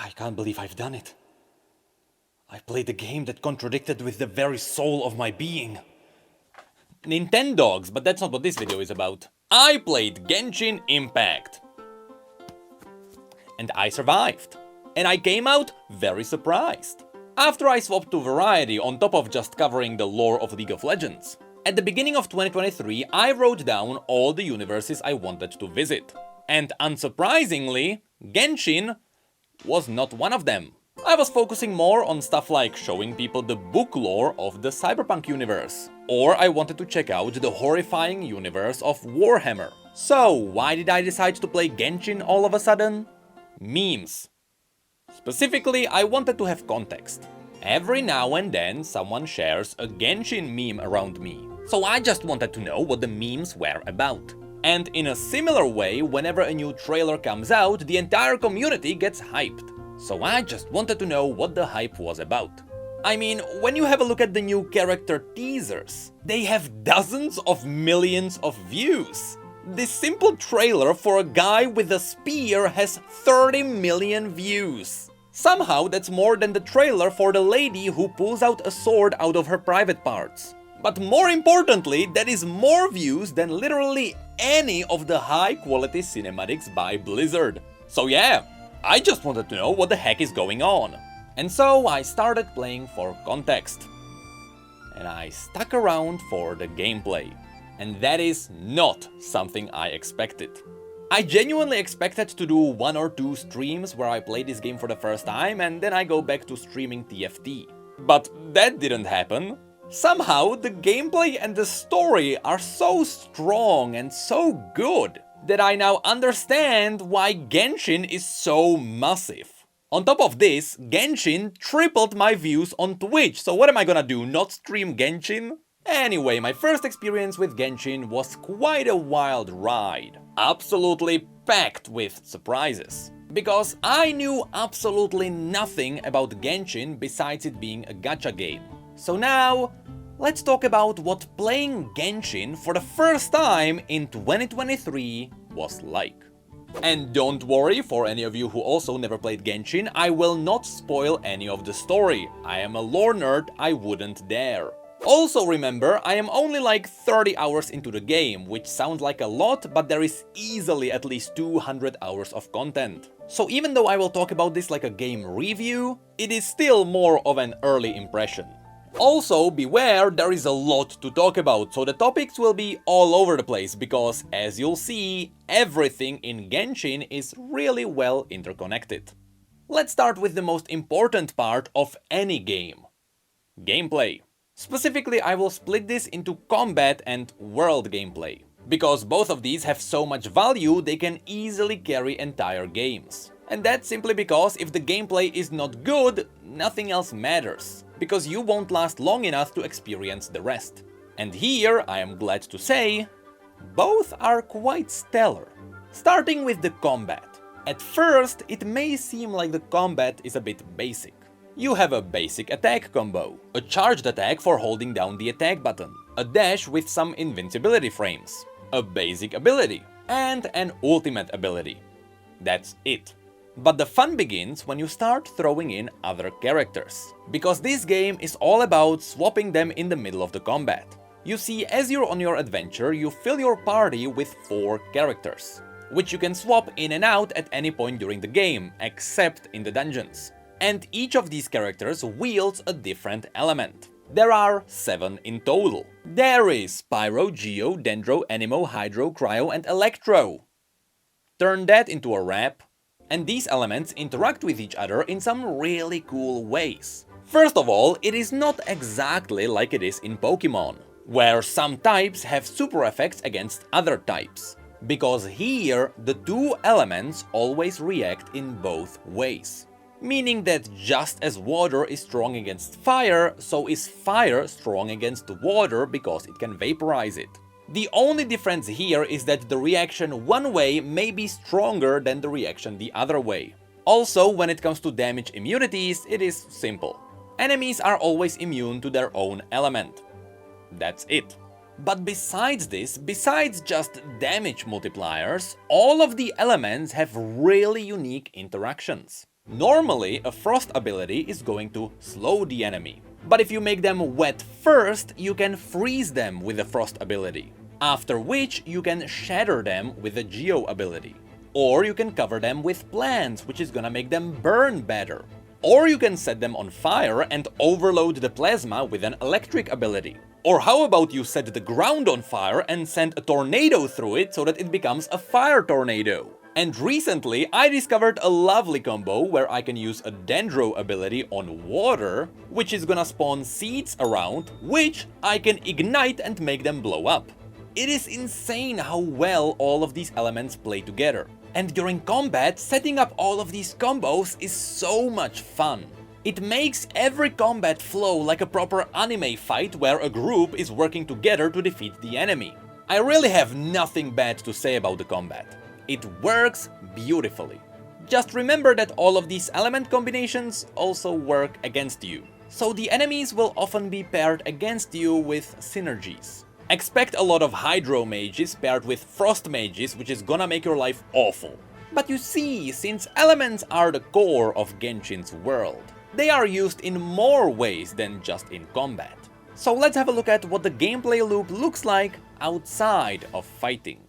I can't believe I've done it. I played a game that contradicted with the very soul of my being. Nintendogs, but that's not what this video is about. I played Genshin Impact. And I survived. And I came out very surprised. After I swapped to variety on top of just covering the lore of League of Legends. At the beginning of 2023, I wrote down all the universes I wanted to visit. And unsurprisingly, Genshin was not one of them. I was focusing more on stuff like showing people the book lore of the cyberpunk universe. Or I wanted to check out the horrifying universe of Warhammer. So, why did I decide to play Genshin all of a sudden? Memes. Specifically, I wanted to have context. Every now and then, someone shares a Genshin meme around me. So I just wanted to know what the memes were about. And in a similar way, whenever a new trailer comes out, the entire community gets hyped. So I just wanted to know what the hype was about. I mean, when you have a look at the new character teasers, they have dozens of millions of views. This simple trailer for a guy with a spear has 30 million views. Somehow that's more than the trailer for the lady who pulls out a sword out of her private parts. But more importantly, that is more views than literally any of the high-quality cinematics by Blizzard. So yeah, I just wanted to know what the heck is going on. And so I started playing for context. And I stuck around for the gameplay. And that is not something I expected. I genuinely expected to do 1 or 2 streams where I play this game for the first time and then I go back to streaming TFT. But that didn't happen. Somehow the gameplay and the story are so strong and so good that I now understand why Genshin is so massive. On top of this, Genshin tripled my views on Twitch, so what am I gonna do, not stream Genshin? Anyway, my first experience with Genshin was quite a wild ride. Absolutely packed with surprises. Because I knew absolutely nothing about Genshin besides it being a gacha game. So now, let's talk about what playing Genshin for the first time in 2023 was like. And don't worry, for any of you who also never played Genshin, I will not spoil any of the story. I am a lore nerd, I wouldn't dare. Also remember, I am only like 30 hours into the game, which sounds like a lot, but there is easily at least 200 hours of content. So even though I will talk about this like a game review, it is still more of an early impression. Also, beware, there is a lot to talk about, so the topics will be all over the place, because as you'll see, everything in Genshin is really well interconnected. Let's start with the most important part of any game: gameplay. Specifically, I will split this into combat and world gameplay, because both of these have so much value they can easily carry entire games. And that's simply because if the gameplay is not good, nothing else matters, because you won't last long enough to experience the rest. And here, I am glad to say, both are quite stellar. Starting with the combat. At first, it may seem like the combat is a bit basic. You have a basic attack combo, a charged attack for holding down the attack button, a dash with some invincibility frames, a basic ability, and an ultimate ability. That's it. But the fun begins when you start throwing in other characters, because this game is all about swapping them in the middle of the combat. You see, as you're on your adventure, you fill your party with 4 characters, which you can swap in and out at any point during the game, except in the dungeons. And each of these characters wields a different element. There are 7 in total. There is Pyro, Geo, Dendro, Anemo, Hydro, Cryo, and Electro. Turn that into a rap, and these elements interact with each other in some really cool ways. First of all, it is not exactly like it is in Pokemon, where some types have super effects against other types. Because here, the 2 elements always react in both ways. Meaning that just as water is strong against fire, so is fire strong against water because it can vaporize it. The only difference here is that the reaction one way may be stronger than the reaction the other way. Also, when it comes to damage immunities, it is simple. Enemies are always immune to their own element. That's it. But besides this, besides just damage multipliers, all of the elements have really unique interactions. Normally, a frost ability is going to slow the enemy. But if you make them wet first, you can freeze them with the frost ability. After which, you can shatter them with the geo ability. Or you can cover them with plants, which is gonna make them burn better. Or you can set them on fire and overload the plasma with an electric ability. Or how about you set the ground on fire and send a tornado through it so that it becomes a fire tornado? And recently I discovered a lovely combo where I can use a Dendro ability on water, which is gonna spawn seeds around, which I can ignite and make them blow up. It is insane how well all of these elements play together. And during combat, setting up all of these combos is so much fun. It makes every combat flow like a proper anime fight where a group is working together to defeat the enemy. I really have nothing bad to say about the combat. It works beautifully. Just remember that all of these element combinations also work against you. So the enemies will often be paired against you with synergies. Expect a lot of Hydro Mages paired with Frost Mages, which is gonna make your life awful. But you see, since elements are the core of Genshin's world, they are used in more ways than just in combat. So let's have a look at what the gameplay loop looks like outside of fighting.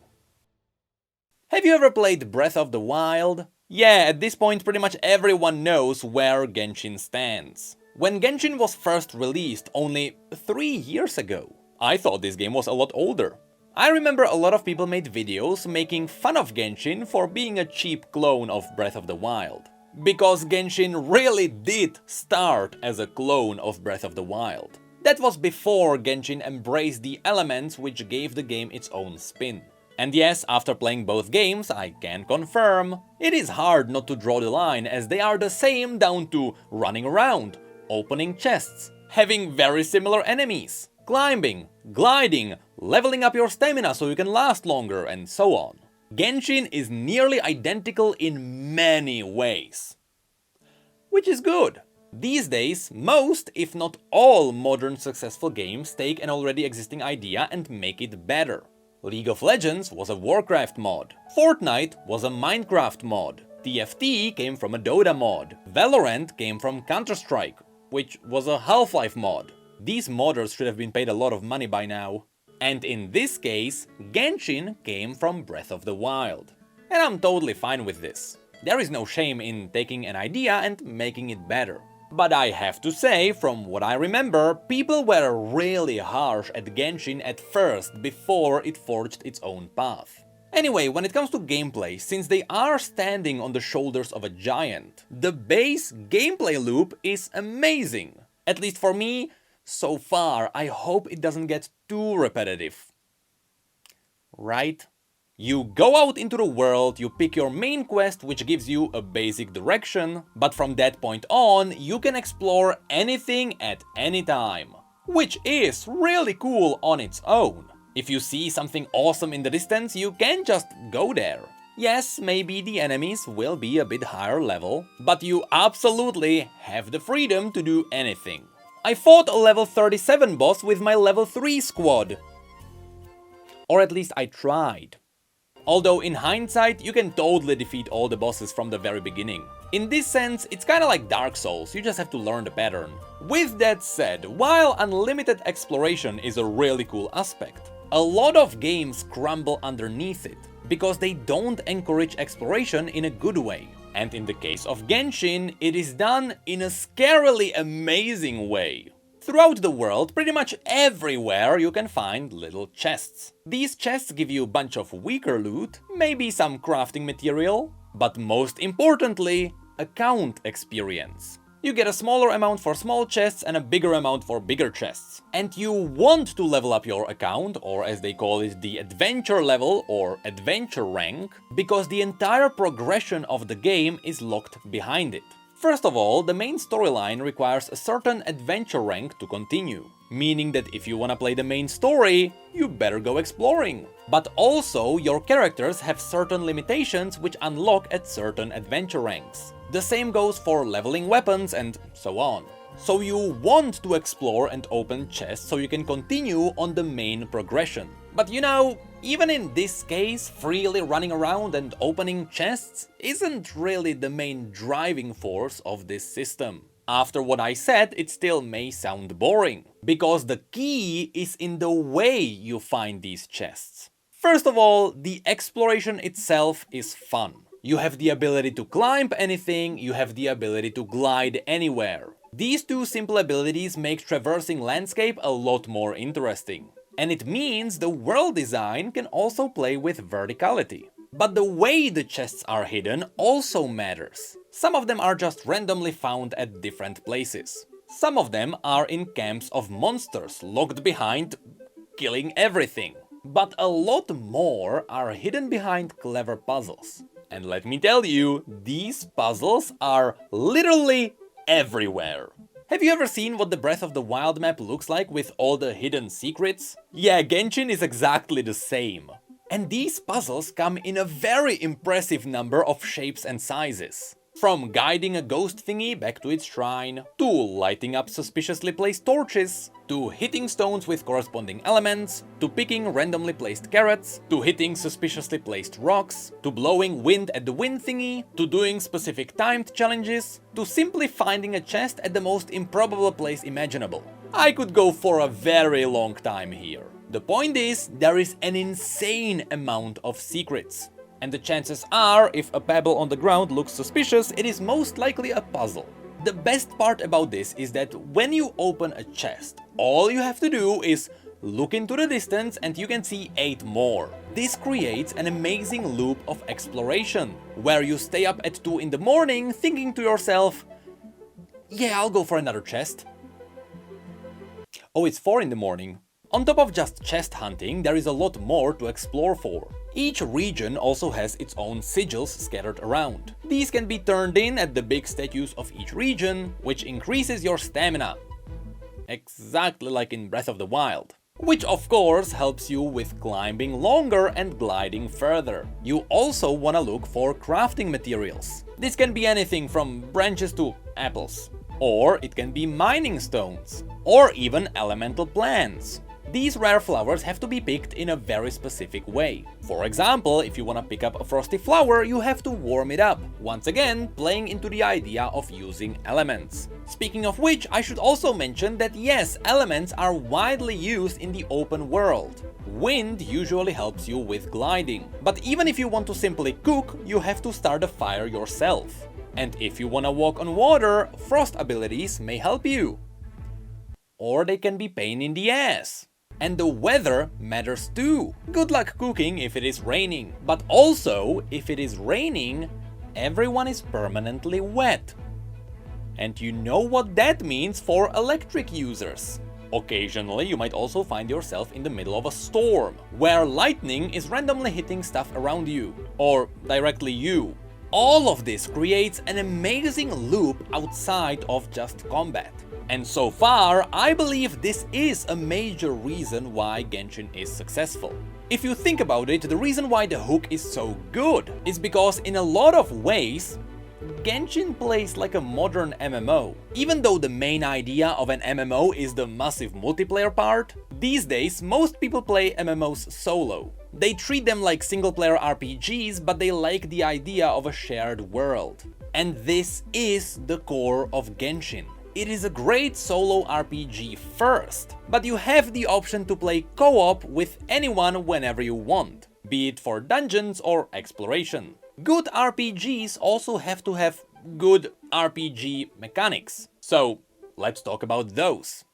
Have you ever played Breath of the Wild? Yeah, at this point pretty much everyone knows where Genshin stands. When Genshin was first released only 3 years ago, I thought this game was a lot older. I remember a lot of people made videos making fun of Genshin for being a cheap clone of Breath of the Wild. Because Genshin really did start as a clone of Breath of the Wild. That was before Genshin embraced the elements which gave the game its own spin. And yes, after playing both games, I can confirm, it is hard not to draw the line as they are the same down to running around, opening chests, having very similar enemies, climbing, gliding, leveling up your stamina so you can last longer, and so on. Genshin is nearly identical in many ways. Which is good. These days, most, if not all, modern successful games take an already existing idea and make it better. League of Legends was a Warcraft mod, Fortnite was a Minecraft mod, TFT came from a Dota mod, Valorant came from Counter-Strike, which was a Half-Life mod. These modders should have been paid a lot of money by now. And in this case, Genshin came from Breath of the Wild. And I'm totally fine with this. There is no shame in taking an idea and making it better. But I have to say, from what I remember, people were really harsh at Genshin at first before it forged its own path. Anyway, when it comes to gameplay, since they are standing on the shoulders of a giant, the base gameplay loop is amazing. At least for me, so far. I hope it doesn't get too repetitive. Right? You go out into the world, you pick your main quest, which gives you a basic direction, but from that point on, you can explore anything at any time. Which is really cool on its own. If you see something awesome in the distance, you can just go there. Yes, maybe the enemies will be a bit higher level, but you absolutely have the freedom to do anything. I fought a level 37 boss with my level 3 squad. Or at least I tried. Although in hindsight, you can totally defeat all the bosses from the very beginning. In this sense, it's kinda like Dark Souls, you just have to learn the pattern. With that said, while unlimited exploration is a really cool aspect, a lot of games crumble underneath it, because they don't encourage exploration in a good way. And in the case of Genshin, it is done in a scarily amazing way. Throughout the world, pretty much everywhere you can find little chests. These chests give you a bunch of weaker loot, maybe some crafting material, but most importantly, account experience. You get a smaller amount for small chests and a bigger amount for bigger chests. And you want to level up your account, or as they call it, the adventure level or adventure rank, because the entire progression of the game is locked behind it. First of all, the main storyline requires a certain adventure rank to continue, meaning that if you wanna play the main story, you better go exploring. But also, your characters have certain limitations which unlock at certain adventure ranks. The same goes for leveling weapons and so on. So you want to explore and open chests so you can continue on the main progression. But you know, Even in this case, freely running around and opening chests isn't really the main driving force of this system. After what I said, it still may sound boring, because the key is in the way you find these chests. First of all, the exploration itself is fun. You have the ability to climb anything, you have the ability to glide anywhere. These two simple abilities make traversing landscape a lot more interesting. And it means the world design can also play with verticality. But the way the chests are hidden also matters. Some of them are just randomly found at different places. Some of them are in camps of monsters locked behind killing everything. But a lot more are hidden behind clever puzzles. And let me tell you, these puzzles are literally everywhere. Have you ever seen what the Breath of the Wild map looks like with all the hidden secrets? Yeah, Genshin is exactly the same. And these puzzles come in a very impressive number of shapes and sizes. From guiding a ghost thingy back to its shrine, to lighting up suspiciously placed torches, to hitting stones with corresponding elements, to picking randomly placed carrots, to hitting suspiciously placed rocks, to blowing wind at the wind thingy, to doing specific timed challenges, to simply finding a chest at the most improbable place imaginable. I could go for a very long time here. The point is, there is an insane amount of secrets. And the chances are, if a pebble on the ground looks suspicious, it is most likely a puzzle. The best part about this is that when you open a chest, all you have to do is look into the distance and you can see 8 more. This creates an amazing loop of exploration, where you stay up at 2 in the morning thinking to yourself, yeah, I'll go for another chest. Oh, it's 4 in the morning. On top of just chest hunting, there is a lot more to explore for. Each region also has its own sigils scattered around. These can be turned in at the big statues of each region, which increases your stamina. Exactly like in Breath of the Wild. Which of course helps you with climbing longer and gliding further. You also want to look for crafting materials. This can be anything from branches to apples. Or it can be mining stones. Or even elemental plants. These rare flowers have to be picked in a very specific way. For example, if you want to pick up a frosty flower, you have to warm it up. Once again, playing into the idea of using elements. Speaking of which, I should also mention that yes, elements are widely used in the open world. Wind usually helps you with gliding. But even if you want to simply cook, you have to start a fire yourself. And if you want to walk on water, frost abilities may help you. Or they can be pain in the ass. And the weather matters too. Good luck cooking if it is raining. But also, if it is raining, everyone is permanently wet. And you know what that means for electric users. Occasionally, you might also find yourself in the middle of a storm, where lightning is randomly hitting stuff around you, or directly you. All of this creates an amazing loop outside of just combat. And so far, I believe this is a major reason why Genshin is successful. If you think about it, the reason why the hook is so good is because in a lot of ways, Genshin plays like a modern MMO. Even though the main idea of an MMO is the massive multiplayer part, these days most people play MMOs solo. They treat them like single-player RPGs, but they like the idea of a shared world. And this is the core of Genshin. It is a great solo RPG first, but you have the option to play co-op with anyone whenever you want, be it for dungeons or exploration. Good RPGs also have to have good RPG mechanics, so let's talk about those.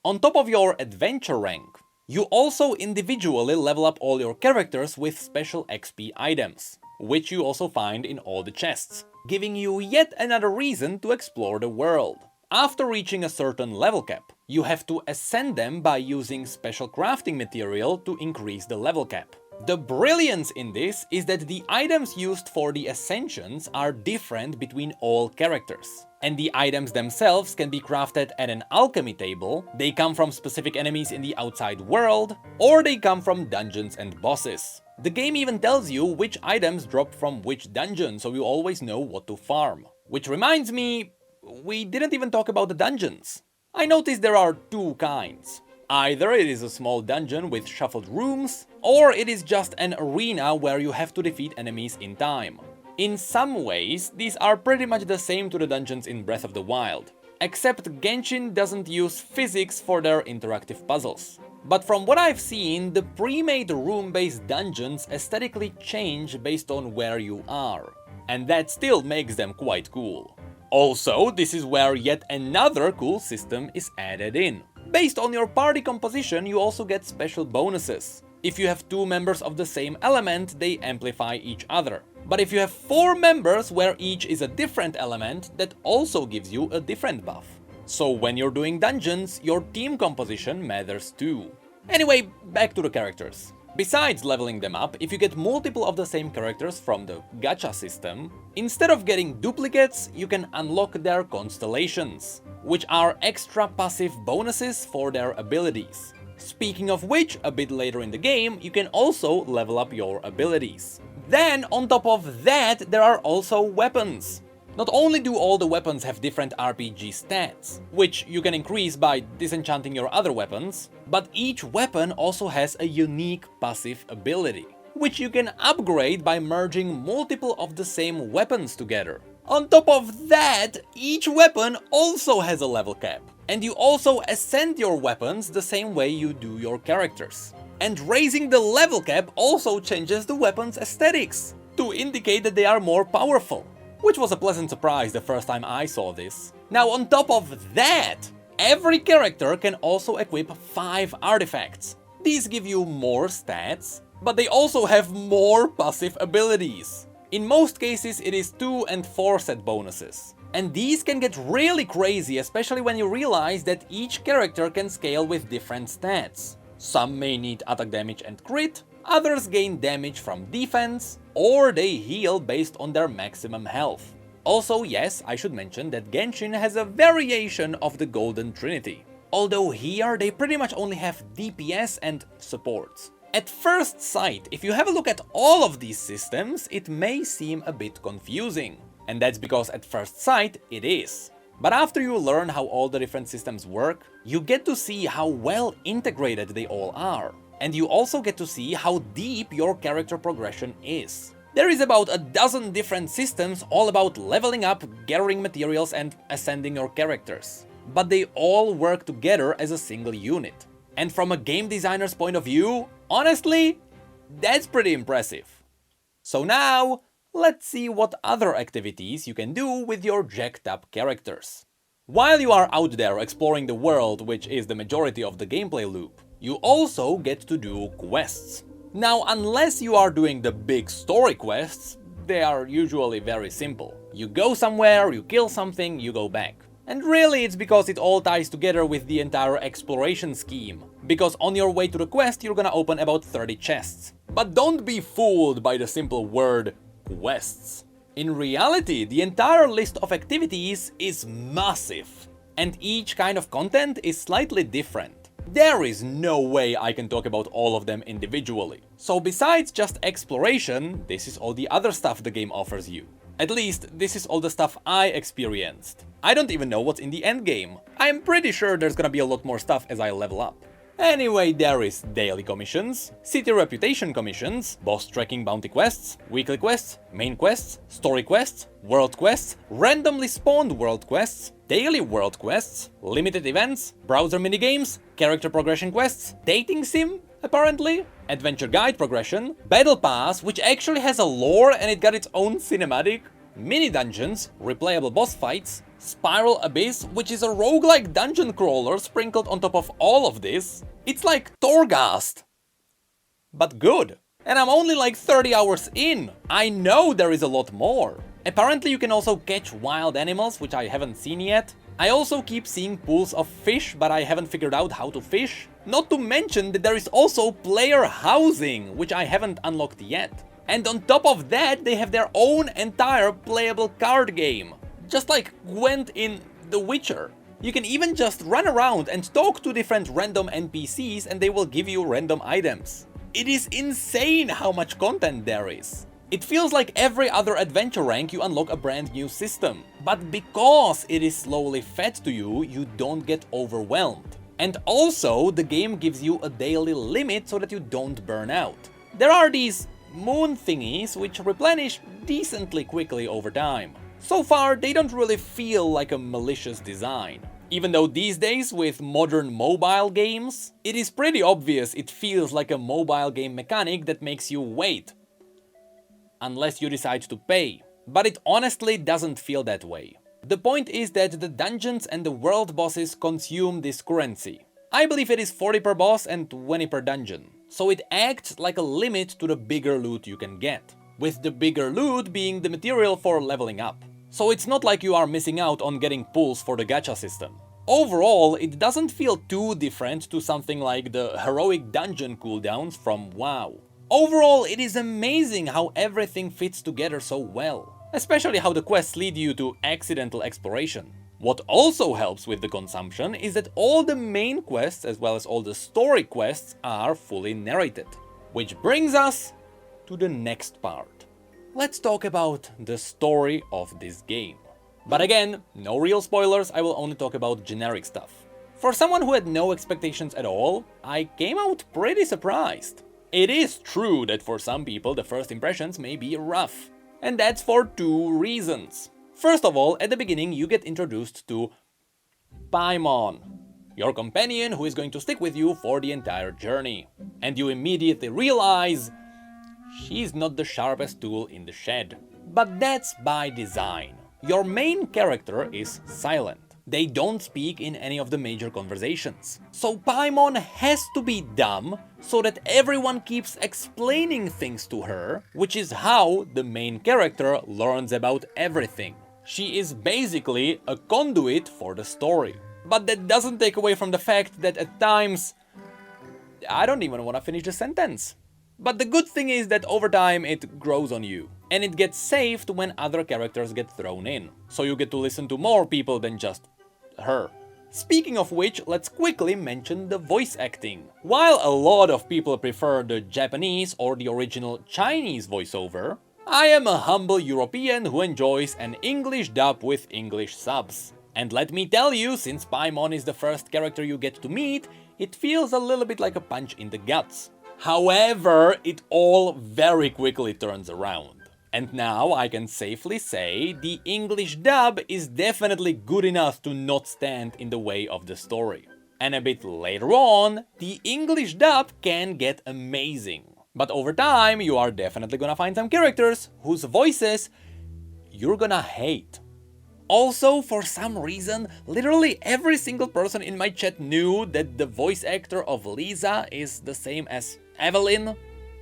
On top of your adventure rank, you also individually level up all your characters with special XP items, which you also find in all the chests, giving you yet another reason to explore the world. After reaching a certain level cap, you have to ascend them by using special crafting material to increase the level cap. The brilliance in this is that the items used for the ascensions are different between all characters. And the items themselves can be crafted at an alchemy table, they come from specific enemies in the outside world, or they come from dungeons and bosses. The game even tells you which items drop from which dungeon, so you always know what to farm. Which reminds me, we didn't even talk about the dungeons. I noticed there are 2 kinds. Either it is a small dungeon with shuffled rooms, or it is just an arena where you have to defeat enemies in time. In some ways, these are pretty much the same to the dungeons in Breath of the Wild, except Genshin doesn't use physics for their interactive puzzles. But from what I've seen, the pre-made room-based dungeons aesthetically change based on where you are, and that still makes them quite cool. Also, this is where yet another cool system is added in. Based on your party composition, you also get special bonuses. If you have 2 members of the same element, they amplify each other. But if you have 4 members where each is a different element, that also gives you a different buff. So when you're doing dungeons, your team composition matters too. Anyway, back to the characters. Besides leveling them up, if you get multiple of the same characters from the Gacha system, instead of getting duplicates, you can unlock their constellations, which are extra passive bonuses for their abilities. Speaking of which, a bit later in the game, you can also level up your abilities. Then, on top of that, there are also weapons. Not only do all the weapons have different RPG stats, which you can increase by disenchanting your other weapons, but each weapon also has a unique passive ability, which you can upgrade by merging multiple of the same weapons together. On top of that, each weapon also has a level cap, and you also ascend your weapons the same way you do your characters. And raising the level cap also changes the weapons' aesthetics, to indicate that they are more powerful. Which was a pleasant surprise the first time I saw this. Now on top of that, every character can also equip 5 artifacts. These give you more stats, but they also have more passive abilities. In most cases it is 2 and 4 set bonuses. And these can get really crazy, especially when you realize that each character can scale with different stats. Some may need attack damage and crit, others gain damage from defense, or they heal based on their maximum health. Also, yes, I should mention that Genshin has a variation of the Golden Trinity, although here they pretty much only have DPS and supports. At first sight, if you have a look at all of these systems, it may seem a bit confusing. And that's because at first sight, it is. But after you learn how all the different systems work, you get to see how well integrated they all are. And you also get to see how deep your character progression is. There is about a dozen different systems all about leveling up, gathering materials and ascending your characters. But they all work together as a single unit. And from a game designer's point of view, honestly, that's pretty impressive. So now, let's see what other activities you can do with your jacked up characters. While you are out there exploring the world, which is the majority of the gameplay loop, you also get to do quests. Now, unless you are doing the big story quests, they are usually very simple. You go somewhere, you kill something, you go back. And really it's because it all ties together with the entire exploration scheme. Because on your way to the quest you're gonna open about 30 chests. But don't be fooled by the simple word quests. In reality, the entire list of activities is massive. And each kind of content is slightly different. There is no way I can talk about all of them individually. So besides just exploration, this is all the other stuff the game offers you. At least, this is all the stuff I experienced. I don't even know what's in the endgame. I'm pretty sure there's gonna be a lot more stuff as I level up. Anyway, there is daily commissions, city reputation commissions, boss tracking bounty quests, weekly quests, main quests, story quests, world quests, randomly spawned world quests, daily world quests, limited events, browser minigames, character progression quests, dating sim, apparently, adventure guide progression, battle pass, which actually has a lore and it got its own cinematic, mini dungeons, replayable boss fights, Spiral Abyss, which is a roguelike dungeon crawler sprinkled on top of all of this. It's like Torghast, but good. And I'm only like 30 hours in. I know there is a lot more. Apparently you can also catch wild animals, which I haven't seen yet. I also keep seeing pools of fish, but I haven't figured out how to fish. Not to mention that there is also player housing, which I haven't unlocked yet. And on top of that, they have their own entire playable card game. Just like Gwent in The Witcher. You can even just run around and talk to different random NPCs and they will give you random items. It is insane how much content there is. It feels like every other adventure rank you unlock a brand new system. But because it is slowly fed to you, you don't get overwhelmed. And also, the game gives you a daily limit so that you don't burn out. There are these moon thingies which replenish decently quickly over time. So far, they don't really feel like a malicious design. Even though these days, with modern mobile games, it is pretty obvious it feels like a mobile game mechanic that makes you wait. Unless you decide to pay. But it honestly doesn't feel that way. The point is that the dungeons and the world bosses consume this currency. I believe it is 40 per boss and 20 per dungeon. So it acts like a limit to the bigger loot you can get. With the bigger loot being the material for leveling up. So it's not like you are missing out on getting pulls for the gacha system. Overall, it doesn't feel too different to something like the heroic dungeon cooldowns from WoW. Overall, it is amazing how everything fits together so well. Especially how the quests lead you to accidental exploration. What also helps with the consumption is that all the main quests as well as all the story quests are fully narrated. Which brings us to the next part. Let's talk about the story of this game. But again, no real spoilers, I will only talk about generic stuff. For someone who had no expectations at all, I came out pretty surprised. It is true that for some people the first impressions may be rough. And that's for two reasons. First of all, at the beginning you get introduced to Paimon, your companion who is going to stick with you for the entire journey. And you immediately realize she's not the sharpest tool in the shed. But that's by design. Your main character is silent. They don't speak in any of the major conversations. So Paimon has to be dumb so that everyone keeps explaining things to her, which is how the main character learns about everything. She is basically a conduit for the story. But that doesn't take away from the fact that at times I don't even want to finish the sentence. But the good thing is that over time it grows on you. And it gets saved when other characters get thrown in. So you get to listen to more people than just her. Speaking of which, let's quickly mention the voice acting. While a lot of people prefer the Japanese or the original Chinese voiceover, I am a humble European who enjoys an English dub with English subs. And let me tell you, since Paimon is the first character you get to meet, it feels a little bit like a punch in the guts. However, it all very quickly turns around. And now I can safely say the English dub is definitely good enough to not stand in the way of the story. And a bit later on, the English dub can get amazing. But over time, you are definitely gonna find some characters whose voices you're gonna hate. Also, for some reason, literally every single person in my chat knew that the voice actor of Lisa is the same as Evelyn.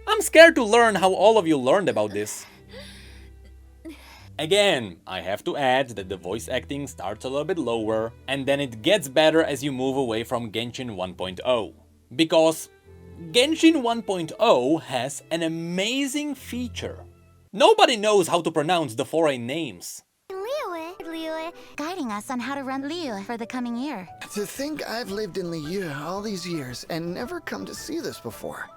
I'm scared to learn how all of you learned about this. Again, I have to add that the voice acting starts a little bit lower, and then it gets better as you move away from Genshin 1.0. Because Genshin 1.0 has an amazing feature. Nobody knows how to pronounce the foreign names. Liyue, guiding us on how to run Liyue for the coming year. To think I've lived in Liyue all these years and never come to see this before.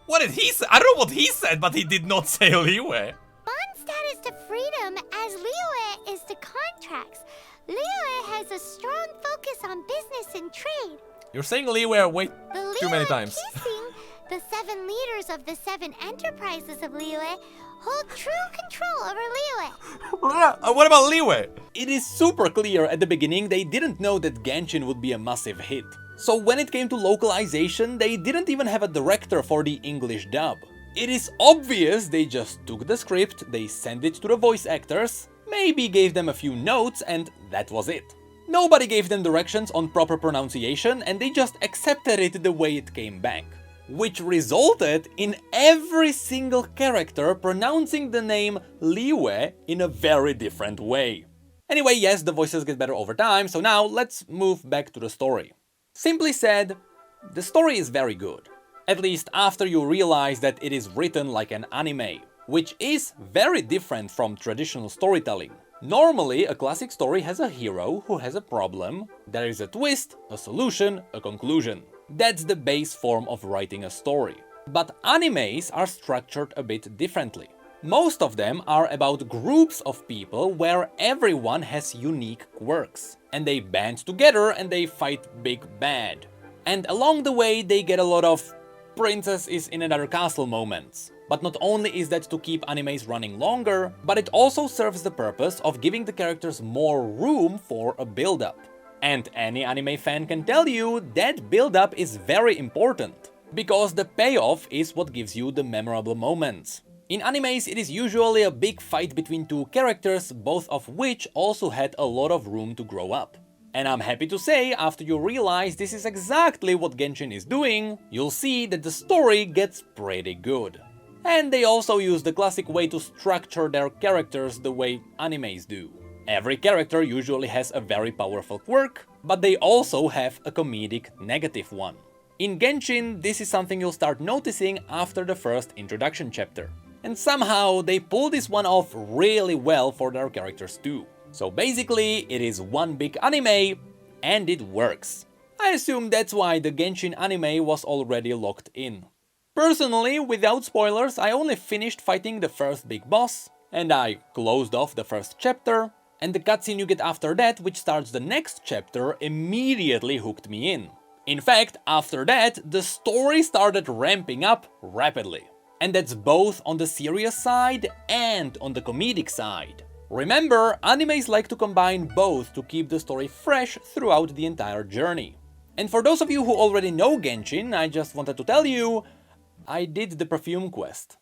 What did he say? I don't know what he said, but he did not say Liyue. Mondstadt is to freedom as Liyue is to contracts. Liyue has a strong focus on business and trade. You're saying Liyue way The too many Liyue times. Kissing, the 7 leaders of the 7 enterprises of Liyue, hold true control over Liyue. What about Liyue? It is super clear at the beginning they didn't know that Genshin would be a massive hit. So when it came to localization, they didn't even have a director for the English dub. It is obvious they just took the script, they sent it to the voice actors, maybe gave them a few notes, and that was it. Nobody gave them directions on proper pronunciation, and they just accepted it the way it came back. Which resulted in every single character pronouncing the name Liyue in a very different way. Anyway, yes, the voices get better over time, so now let's move back to the story. Simply said, the story is very good. At least after you realize that it is written like an anime, which is very different from traditional storytelling. Normally, a classic story has a hero who has a problem, there is a twist, a solution, a conclusion. That's the base form of writing a story. But animes are structured a bit differently. Most of them are about groups of people where everyone has unique quirks. and they band together and they fight Big Bad. And along the way they get a lot of princess is in another castle moments. But not only is that to keep animes running longer, but it also serves the purpose of giving the characters more room for a build-up. And any anime fan can tell you that build-up is very important, because the payoff is what gives you the memorable moments. In animes, it is usually a big fight between two characters, both of which also had a lot of room to grow up. And I'm happy to say, after you realize this is exactly what Genshin is doing, you'll see that the story gets pretty good. And they also use the classic way to structure their characters the way animes do. Every character usually has a very powerful quirk, but they also have a comedic negative one. In Genshin, this is something you'll start noticing after the first introduction chapter. And somehow they pull this one off really well for their characters too. So basically, it is one big anime, and it works. I assume that's why the Genshin anime was already locked in. Personally, without spoilers, I only finished fighting the first big boss, and I closed off the first chapter, and the cutscene you get after that, which starts the next chapter, immediately hooked me in. In fact, after that, the story started ramping up rapidly. And that's both on the serious side and on the comedic side. Remember, animes like to combine both to keep the story fresh throughout the entire journey. And for those of you who already know Genshin, I just wanted to tell you, I did the perfume quest.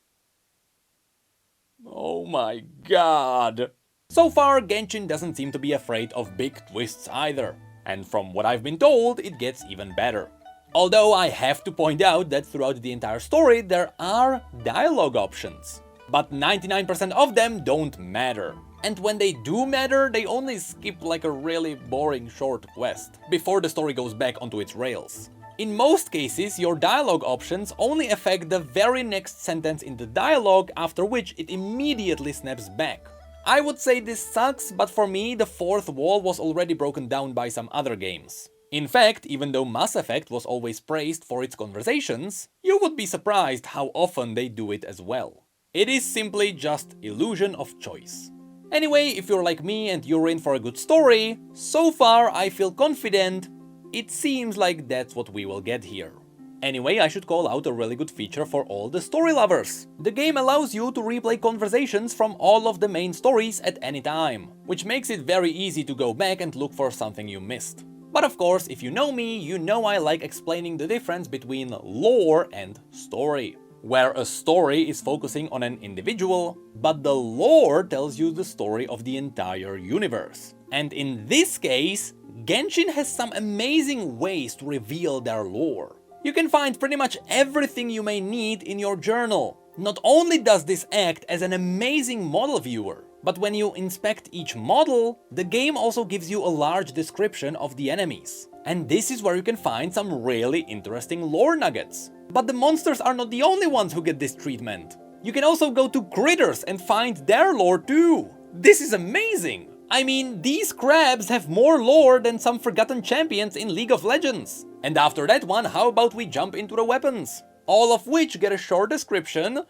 Oh my god! So far, Genshin doesn't seem to be afraid of big twists either. And from what I've been told, it gets even better. Although I have to point out that throughout the entire story there are dialogue options. But 99% of them don't matter. And when they do matter, they only skip like a really boring short quest, before the story goes back onto its rails. In most cases, your dialogue options only affect the very next sentence in the dialogue, after which it immediately snaps back. I would say this sucks, but for me the fourth wall was already broken down by some other games. In fact, even though Mass Effect was always praised for its conversations, you would be surprised how often they do it as well. It is simply just illusion of choice. Anyway, if you're like me and you're in for a good story, so far I feel confident. It seems like that's what we will get here. Anyway, I should call out a really good feature for all the story lovers. The game allows you to replay conversations from all of the main stories at any time, which makes it very easy to go back and look for something you missed. But of course, if you know me, you know I like explaining the difference between lore and story. Where a story is focusing on an individual, but the lore tells you the story of the entire universe. And in this case, Genshin has some amazing ways to reveal their lore. You can find pretty much everything you may need in your journal. Not only does this act as an amazing model viewer, but when you inspect each model, the game also gives you a large description of the enemies. And this is where you can find some really interesting lore nuggets. But the monsters are not the only ones who get this treatment. You can also go to critters and find their lore too. This is amazing! I mean, these crabs have more lore than some forgotten champions in League of Legends. And after that one, how about we jump into the weapons? All of which get a short description,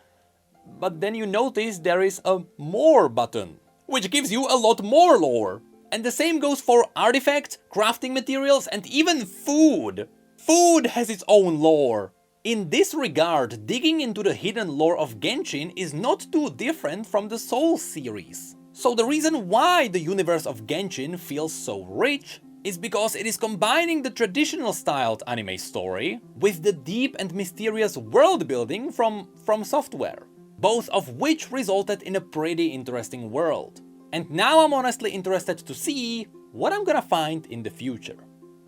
but then you notice there is a more button, which gives you a lot more lore. And the same goes for artifacts, crafting materials, and even food. Food has its own lore. In this regard, digging into the hidden lore of Genshin is not too different from the Souls series. So the reason why the universe of Genshin feels so rich is because it is combining the traditional styled anime story with the deep and mysterious world building from Software, both of which resulted in a pretty interesting world. And now I'm honestly interested to see what I'm gonna find in the future.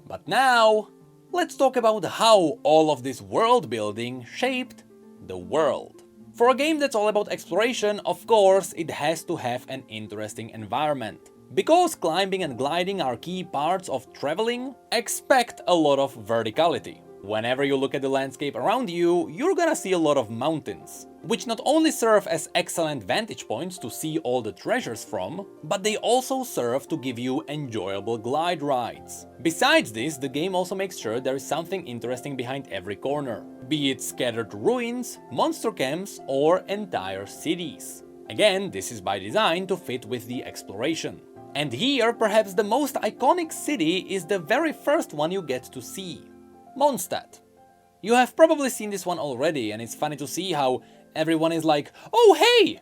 But now, let's talk about how all of this world building shaped the world. For a game that's all about exploration, of course, it has to have an interesting environment. Because climbing and gliding are key parts of traveling, expect a lot of verticality. Whenever you look at the landscape around you, you're gonna see a lot of mountains, which not only serve as excellent vantage points to see all the treasures from, but they also serve to give you enjoyable glide rides. Besides this, the game also makes sure there is something interesting behind every corner, be it scattered ruins, monster camps, or entire cities. Again, this is by design to fit with the exploration. And here, perhaps the most iconic city is the very first one you get to see, Mondstadt. You have probably seen this one already, and it's funny to see how everyone is like, oh hey!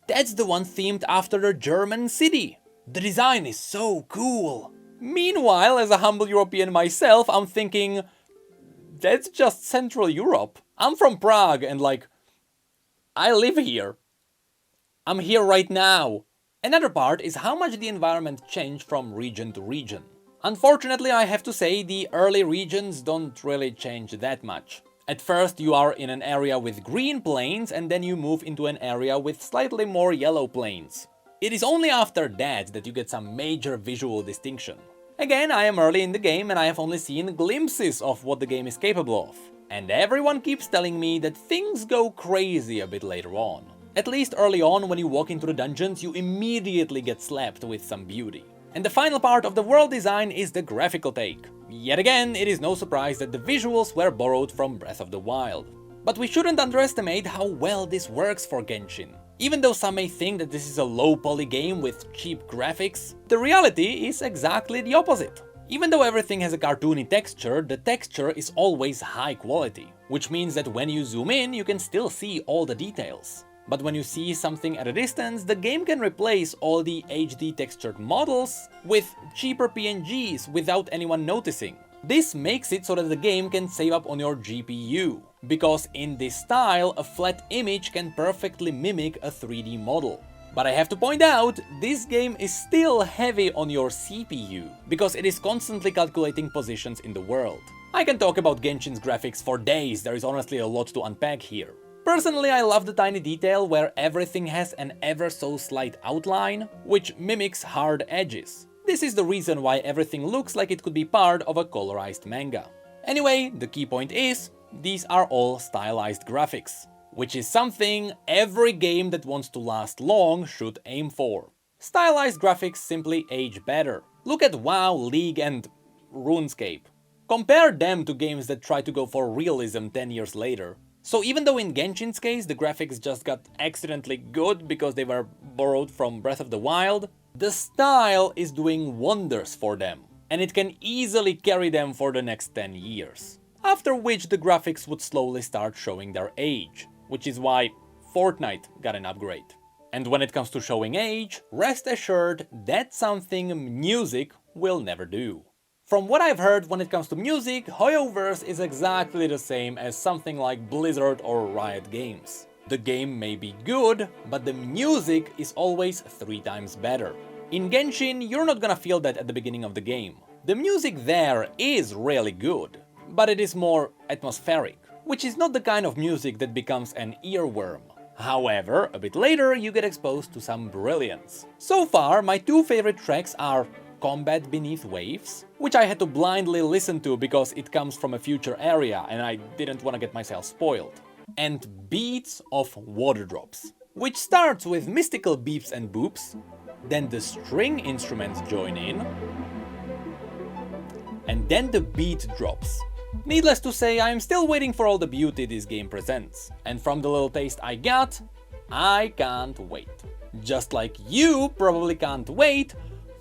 That's the one themed after the German city. The design is so cool. Meanwhile, as a humble European myself, I'm thinking, that's just Central Europe. I'm from Prague and like, I live here. I'm here right now. Another part is how much the environment changed from region to region. Unfortunately, I have to say the early regions don't really change that much. At first you are in an area with green plains and then you move into an area with slightly more yellow plains. It is only after that you get some major visual distinction. Again, I am early in the game and I have only seen glimpses of what the game is capable of. And everyone keeps telling me that things go crazy a bit later on. At least early on, when you walk into the dungeons, you immediately get slapped with some beauty. And the final part of the world design is the graphical take. Yet again, it is no surprise that the visuals were borrowed from Breath of the Wild. But we shouldn't underestimate how well this works for Genshin. Even though some may think that this is a low-poly game with cheap graphics, the reality is exactly the opposite. Even though everything has a cartoony texture, the texture is always high quality, which means that when you zoom in, you can still see all the details. But when you see something at a distance, the game can replace all the HD textured models with cheaper PNGs without anyone noticing. This makes it so that the game can save up on your GPU, because in this style, a flat image can perfectly mimic a 3D model. But I have to point out, this game is still heavy on your CPU, because it is constantly calculating positions in the world. I can talk about Genshin's graphics for days, there is honestly a lot to unpack here. Personally, I love the tiny detail where everything has an ever so slight outline, which mimics hard edges. This is the reason why everything looks like it could be part of a colorized manga. Anyway, the key point is, these are all stylized graphics, which is something every game that wants to last long should aim for. Stylized graphics simply age better. Look at WoW, League and RuneScape. Compare them to games that try to go for realism 10 years later. So even though in Genshin's case the graphics just got accidentally good because they were borrowed from Breath of the Wild, the style is doing wonders for them, and it can easily carry them for the next 10 years. After which the graphics would slowly start showing their age, which is why Fortnite got an upgrade. And when it comes to showing age, rest assured that's something music will never do. From what I've heard, when it comes to music, Hoyoverse is exactly the same as something like Blizzard or Riot Games. The game may be good, but the music is always 3 times better. In Genshin, you're not gonna feel that at the beginning of the game. The music there is really good, but it is more atmospheric, which is not the kind of music that becomes an earworm. However, a bit later you get exposed to some brilliance. So far, my 2 favorite tracks are Combat Beneath Waves, which I had to blindly listen to because it comes from a future area and I didn't want to get myself spoiled, and Beats of Water Drops, which starts with mystical beeps and boops, then the string instruments join in, and then the beat drops. Needless to say, I am still waiting for all the beauty this game presents, and from the little taste I got, I can't wait. Just like you probably can't wait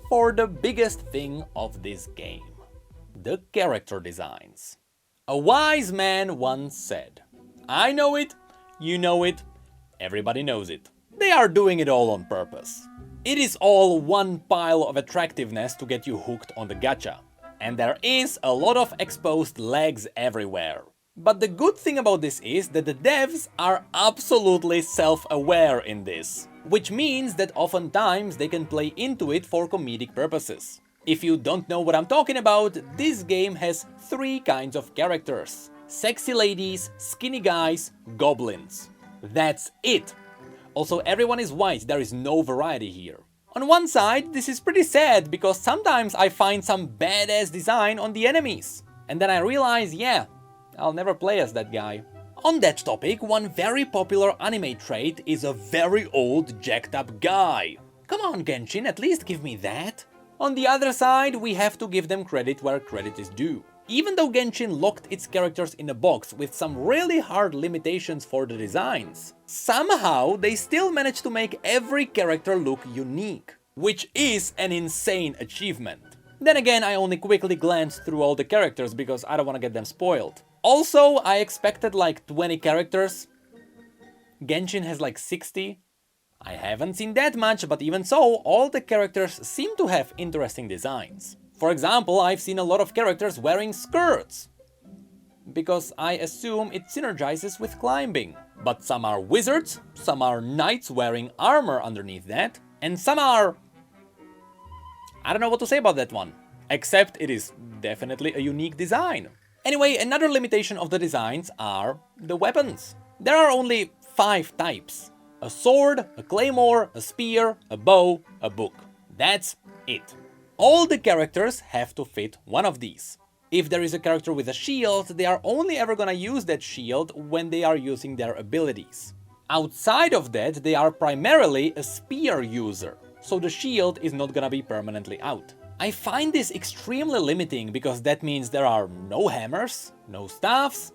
for the biggest thing of this game, the character designs. A wise man once said, I know it, you know it, everybody knows it. They are doing it all on purpose. It is all one pile of attractiveness to get you hooked on the gacha. And there is a lot of exposed legs everywhere. But the good thing about this is that the devs are absolutely self-aware in this, which means that oftentimes they can play into it for comedic purposes. If you don't know what I'm talking about, this game has 3 kinds of characters: sexy ladies, skinny guys, goblins. That's it! Also, everyone is white, there is no variety here. On one side, this is pretty sad because sometimes I find some badass design on the enemies, and then I realize, yeah, I'll never play as that guy. On that topic, one very popular anime trait is a very old jacked up guy. Come on Genshin, at least give me that. On the other side, we have to give them credit where credit is due. Even though Genshin locked its characters in a box with some really hard limitations for the designs, somehow they still managed to make every character look unique. which is an insane achievement. Then again, I only quickly glanced through all the characters because I don't want to get them spoiled. Also, I expected like 20 characters. Genshin has like 60. I haven't seen that much, but even so, all the characters seem to have interesting designs. For example, I've seen a lot of characters wearing skirts, because I assume it synergizes with climbing. But some are wizards, some are knights wearing armor underneath that, and some are... I don't know what to say about that one, except it is definitely a unique design. Anyway, another limitation of the designs are the weapons. There are only 5 types. A sword, a claymore, a spear, a bow, a book. That's it. All the characters have to fit one of these. If there is a character with a shield, they are only ever gonna use that shield when they are using their abilities. Outside of that, they are primarily a spear user, so the shield is not gonna be permanently out. I find this extremely limiting because that means there are no hammers, no staffs,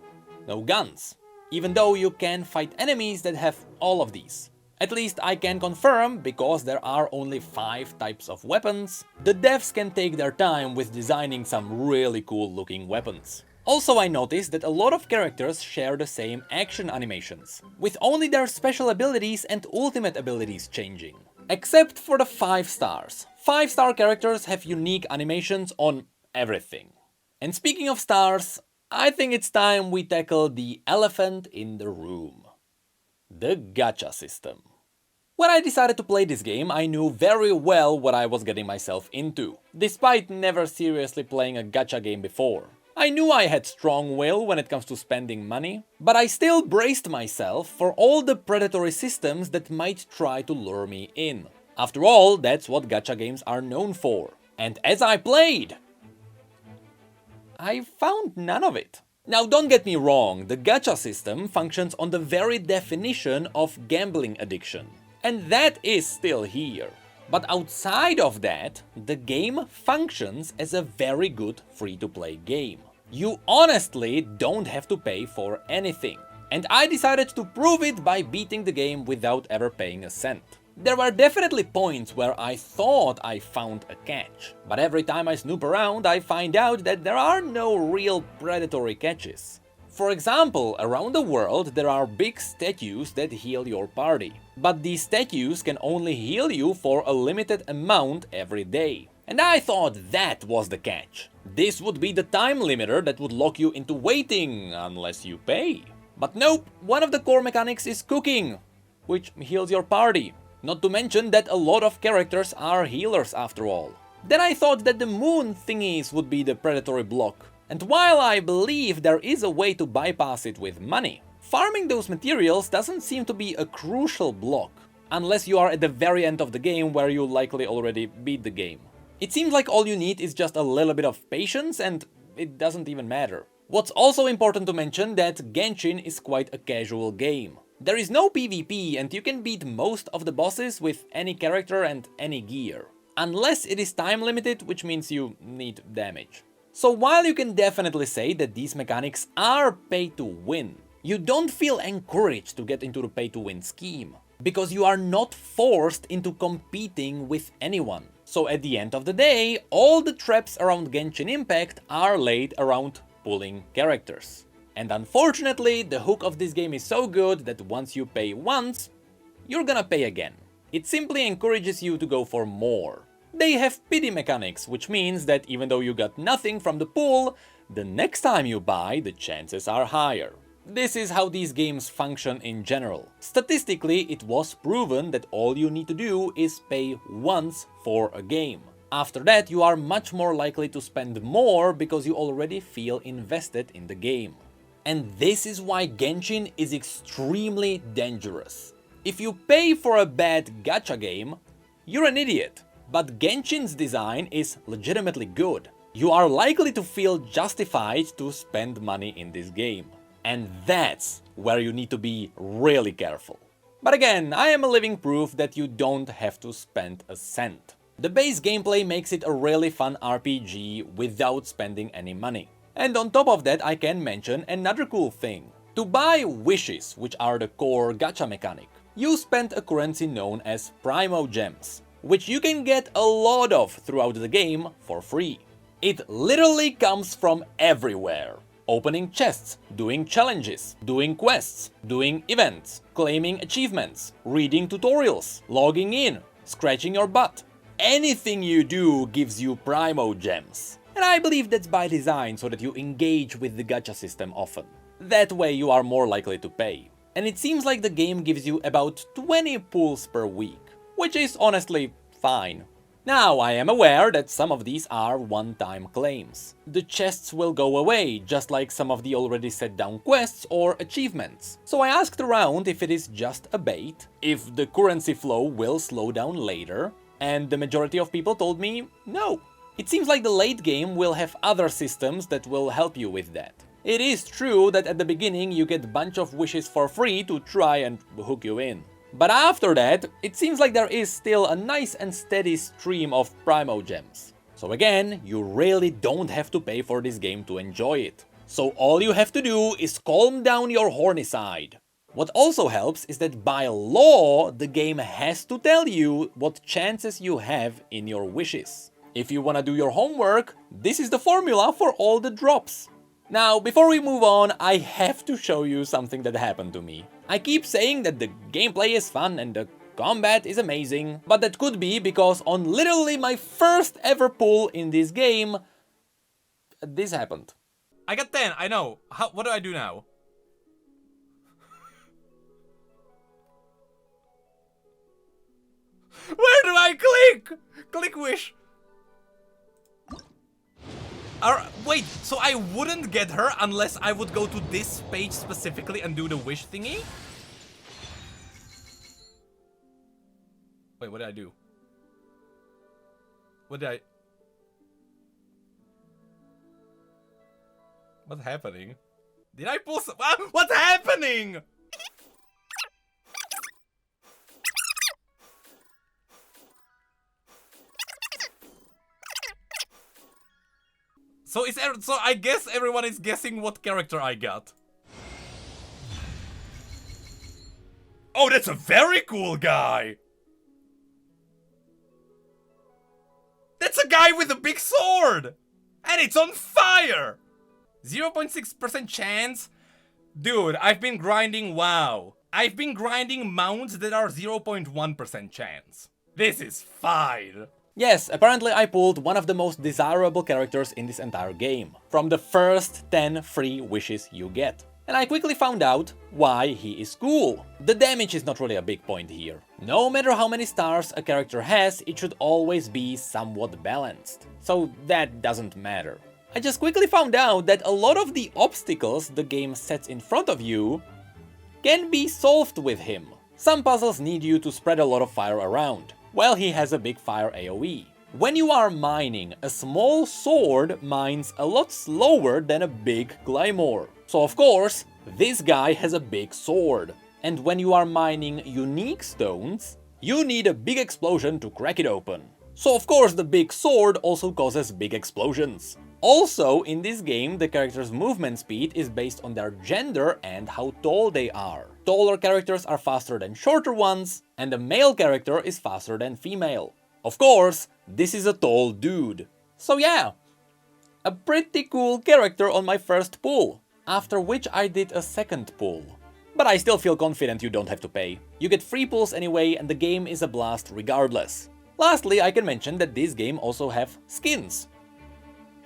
no guns. Even though you can fight enemies that have all of these. At least I can confirm, because there are only 5 types of weapons, the devs can take their time with designing some really cool looking weapons. Also, I noticed that a lot of characters share the same action animations, with only their special abilities and ultimate abilities changing. Except for the 5 stars. 5-star characters have unique animations on everything. And speaking of stars, I think it's time we tackle the elephant in the room. The gacha system. When I decided to play this game, I knew very well what I was getting myself into, despite never seriously playing a gacha game before. I knew I had strong will when it comes to spending money, but I still braced myself for all the predatory systems that might try to lure me in. After all, that's what gacha games are known for. And as I played, I found none of it. Now don't get me wrong, the gacha system functions on the very definition of gambling addiction. And that is still here. But outside of that, the game functions as a very good free-to-play game. You honestly don't have to pay for anything. And I decided to prove it by beating the game without ever paying a cent. There were definitely points where I thought I found a catch, but every time I snoop around I find out that there are no real predatory catches. For example, around the world there are big statues that heal your party, but these statues can only heal you for a limited amount every day. And I thought that was the catch. This would be the time limiter that would lock you into waiting unless you pay. But nope, one of the core mechanics is cooking, which heals your party. Not to mention that a lot of characters are healers after all. Then I thought that the moon thingies would be the predatory block. And while I believe there is a way to bypass it with money, farming those materials doesn't seem to be a crucial block. Unless you are at the very end of the game where you likely already beat the game. It seems like all you need is just a little bit of patience and it doesn't even matter. What's also important to mention that Genshin is quite a casual game. There is no PvP and you can beat most of the bosses with any character and any gear. Unless it is time limited, which means you need damage. So while you can definitely say that these mechanics are pay to win, you don't feel encouraged to get into the pay to win scheme. Because you are not forced into competing with anyone. So at the end of the day, all the traps around Genshin Impact are laid around pulling characters. And unfortunately, the hook of this game is so good that once you pay once, you're gonna pay again. It simply encourages you to go for more. They have pity mechanics, which means that even though you got nothing from the pool, the next time you buy, the chances are higher. This is how these games function in general. Statistically, it was proven that all you need to do is pay once for a game. After that, you are much more likely to spend more because you already feel invested in the game. And this is why Genshin is extremely dangerous. If you pay for a bad gacha game, you're an idiot. But Genshin's design is legitimately good. You are likely to feel justified to spend money in this game. And that's where you need to be really careful. But again, I am a living proof that you don't have to spend a cent. The base gameplay makes it a really fun RPG without spending any money. And on top of that, I can mention another cool thing. To buy wishes, which are the core gacha mechanic, you spend a currency known as Primo Gems. which you can get a lot of throughout the game for free. It literally comes from everywhere. Opening chests, doing challenges, doing quests, doing events, claiming achievements, reading tutorials, logging in, scratching your butt. Anything you do gives you Primo gems. And I believe that's by design so that you engage with the gacha system often. That way you are more likely to pay. And it seems like the game gives you about 20 pulls per week, which is honestly fine. Now, I am aware that some of these are one-time claims. The chests will go away, just like some of the already set down quests or achievements. So I asked around if it is just a bait, if the currency flow will slow down later, and the majority of people told me no. It seems like the late game will have other systems that will help you with that. It is true that at the beginning you get a bunch of wishes for free to try and hook you in. But after that, it seems like there is still a nice and steady stream of Primo gems. So again, you really don't have to pay for this game to enjoy it. So all you have to do is calm down your horny side. What also helps is that by law, the game has to tell you what chances you have in your wishes. If you wanna do your homework, this is the formula for all the drops. Now, before we move on, I have to show you something that happened to me. I keep saying that the gameplay is fun and the combat is amazing, but that could be because on literally my first ever pull in this game, this happened. I got 10, I know. What do I do now? Where do I click? Click wish. Wait, so I wouldn't get her unless I would go to this page specifically and do the wish thingy? Wait, what did I do? What's happening? Did I pull some? What's happening? So I guess everyone is guessing what character I got. Oh, that's a very cool guy. That's a guy with a big sword. And it's on fire. 0.6% chance. Dude, I've been grinding WoW. I've been grinding mounts that are 0.1% chance. This is fine. Yes, apparently I pulled one of the most desirable characters in this entire game, from the first 10 free wishes you get. And I quickly found out why he is cool. The damage is not really a big point here. No matter how many stars a character has, it should always be somewhat balanced. So that doesn't matter. I just quickly found out that a lot of the obstacles the game sets in front of you can be solved with him. Some puzzles need you to spread a lot of fire around. Well, he has a big fire AoE. When you are mining, a small sword mines a lot slower than a big claymore. So of course, this guy has a big sword. And when you are mining unique stones, you need a big explosion to crack it open. So of course the big sword also causes big explosions. Also, in this game, the character's movement speed is based on their gender and how tall they are. Taller characters are faster than shorter ones, and a male character is faster than female. Of course, this is a tall dude. So yeah, a pretty cool character on my first pull, after which I did a second pull. But I still feel confident you don't have to pay. You get free pulls anyway, and the game is a blast regardless. Lastly, I can mention that this game also have skins.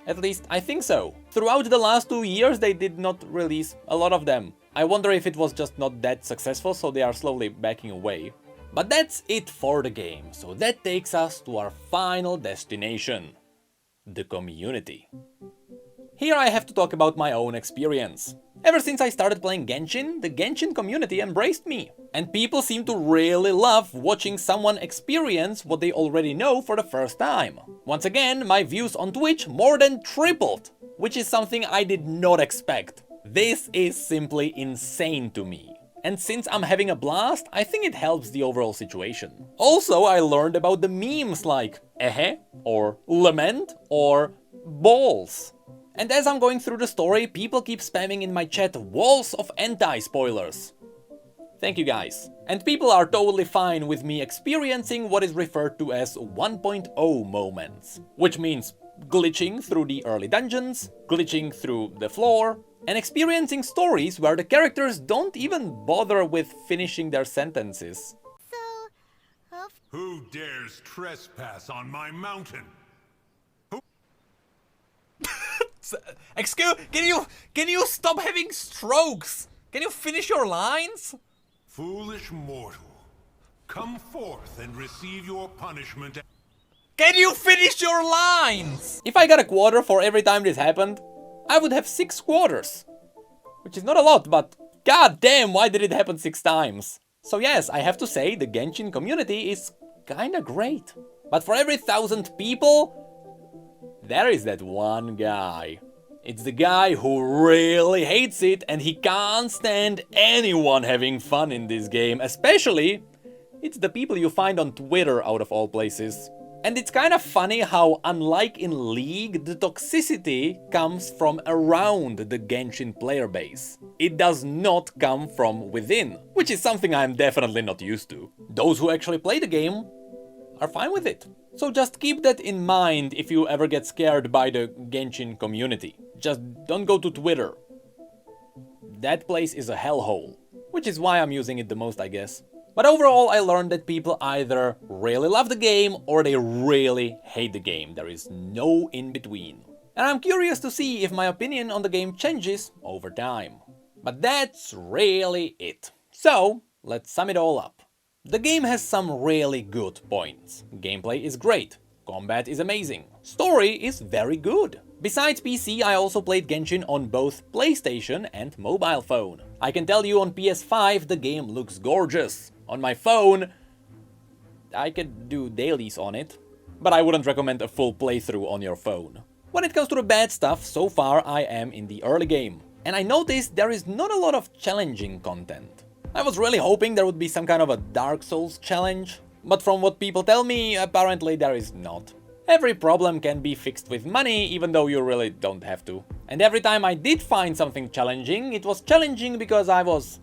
At least I think so. Throughout the last 2 years they did not release a lot of them. I wonder if it was just not that successful, so they are slowly backing away. But that's it for the game, so that takes us to our final destination. The community. Here I have to talk about my own experience. Ever since I started playing Genshin, the Genshin community embraced me. And people seem to really love watching someone experience what they already know for the first time. Once again, my views on Twitch more than tripled, which is something I did not expect. This is simply insane to me. And since I'm having a blast, I think it helps the overall situation. Also, I learned about the memes like ehe, or lament, or balls. And as I'm going through the story, people keep spamming in my chat walls of anti-spoilers. Thank you guys. And people are totally fine with me experiencing what is referred to as 1.0 moments, which means glitching through the early dungeons, glitching through the floor, and experiencing stories where the characters don't even bother with finishing their sentences. So, Who dares trespass on my mountain? Excuse, can you stop having strokes? Can you finish your lines? Foolish mortal, come forth and receive your punishment. Can you finish your lines? If I got a quarter for every time this happened, I would have 6 quarters. Which is not a lot, but god damn, why did it happen 6 times? So yes, I have to say the Genshin community is kinda great. But for every 1,000 people, there is that one guy. It's the guy who really hates it and he can't stand anyone having fun in this game. Especially, it's the people you find on Twitter out of all places. And it's kind of funny how, unlike in League, the toxicity comes from around the Genshin player base. It does not come from within, which is something I'm definitely not used to. Those who actually play the game are fine with it. So just keep that in mind if you ever get scared by the Genshin community. Just don't go to Twitter. That place is a hellhole, which is why I'm using it the most, I guess. But overall, I learned that people either really love the game or they really hate the game. There is no in between. And I'm curious to see if my opinion on the game changes over time. But that's really it. So, let's sum it all up. The game has some really good points. Gameplay is great. Combat is amazing. Story is very good. Besides PC, I also played Genshin on both PlayStation and mobile phone. I can tell you on PS5 the game looks gorgeous. On my phone, I could do dailies on it, but I wouldn't recommend a full playthrough on your phone. When it comes to the bad stuff, so far I am in the early game. And I noticed there is not a lot of challenging content. I was really hoping there would be some kind of a Dark Souls challenge, but from what people tell me, apparently there is not. Every problem can be fixed with money, even though you really don't have to. And every time I did find something challenging, it was challenging because I was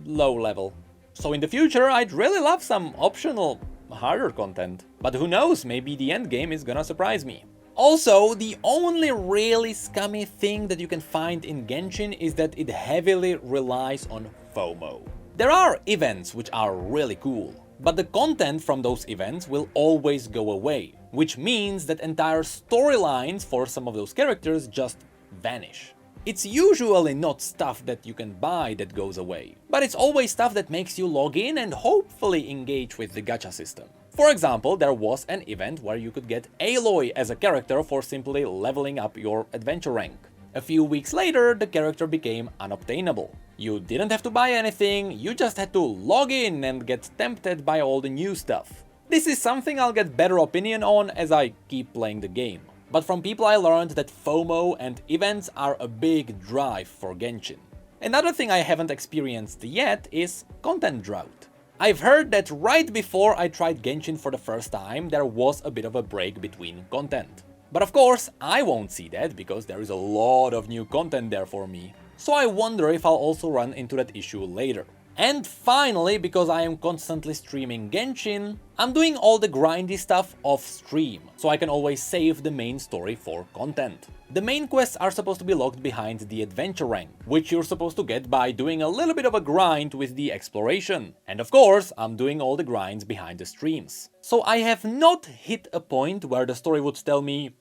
low level. So in the future, I'd really love some optional, harder content. But who knows, maybe the end game is gonna surprise me. Also, the only really scummy thing that you can find in Genshin is that it heavily relies on FOMO. There are events which are really cool, but the content from those events will always go away, which means that entire storylines for some of those characters just vanish. It's usually not stuff that you can buy that goes away, but it's always stuff that makes you log in and hopefully engage with the gacha system. For example, there was an event where you could get Aloy as a character for simply leveling up your adventure rank. A few weeks later, the character became unobtainable. You didn't have to buy anything, you just had to log in and get tempted by all the new stuff. This is something I'll get better opinion on as I keep playing the game. But from people I learned that FOMO and events are a big drive for Genshin. Another thing I haven't experienced yet is content drought. I've heard that right before I tried Genshin for the first time, there was a bit of a break between content. But of course, I won't see that because there is a lot of new content there for me. So I wonder if I'll also run into that issue later. And finally, because I am constantly streaming Genshin, I'm doing all the grindy stuff off stream, so I can always save the main story for content. The main quests are supposed to be locked behind the adventure rank, which you're supposed to get by doing a little bit of a grind with the exploration. And of course, I'm doing all the grinds behind the streams. So I have not hit a point where the story would tell me,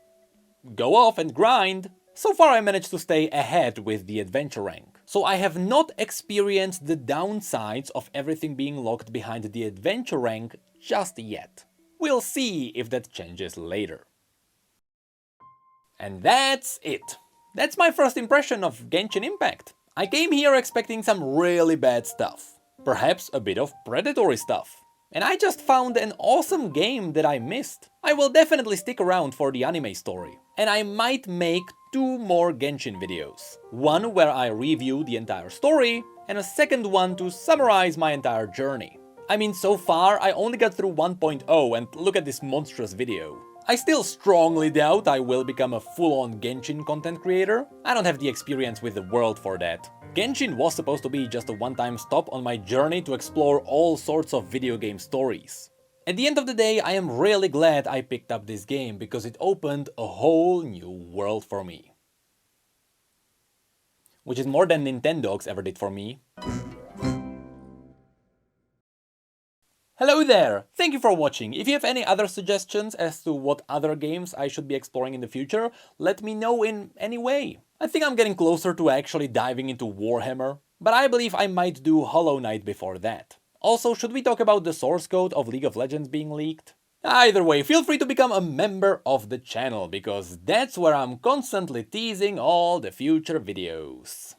go off and grind. So far I managed to stay ahead with the adventure rank. So I have not experienced the downsides of everything being locked behind the adventure rank just yet. We'll see if that changes later. And that's it. That's my first impression of Genshin Impact. I came here expecting some really bad stuff. Perhaps a bit of predatory stuff. And I just found an awesome game that I missed. I will definitely stick around for the anime story. And I might make 2 more Genshin videos. One where I review the entire story, and a second one to summarize my entire journey. I mean, so far I only got through 1.0 and look at this monstrous video. I still strongly doubt I will become a full-on Genshin content creator. I don't have the experience with the world for that. Genshin was supposed to be just a one-time stop on my journey to explore all sorts of video game stories. At the end of the day, I am really glad I picked up this game because it opened a whole new world for me. Which is more than Nintendogs ever did for me. Hello there! Thank you for watching. If you have any other suggestions as to what other games I should be exploring in the future, let me know in any way. I think I'm getting closer to actually diving into Warhammer, but I believe I might do Hollow Knight before that. Also, should we talk about the source code of League of Legends being leaked? Either way, feel free to become a member of the channel, because that's where I'm constantly teasing all the future videos.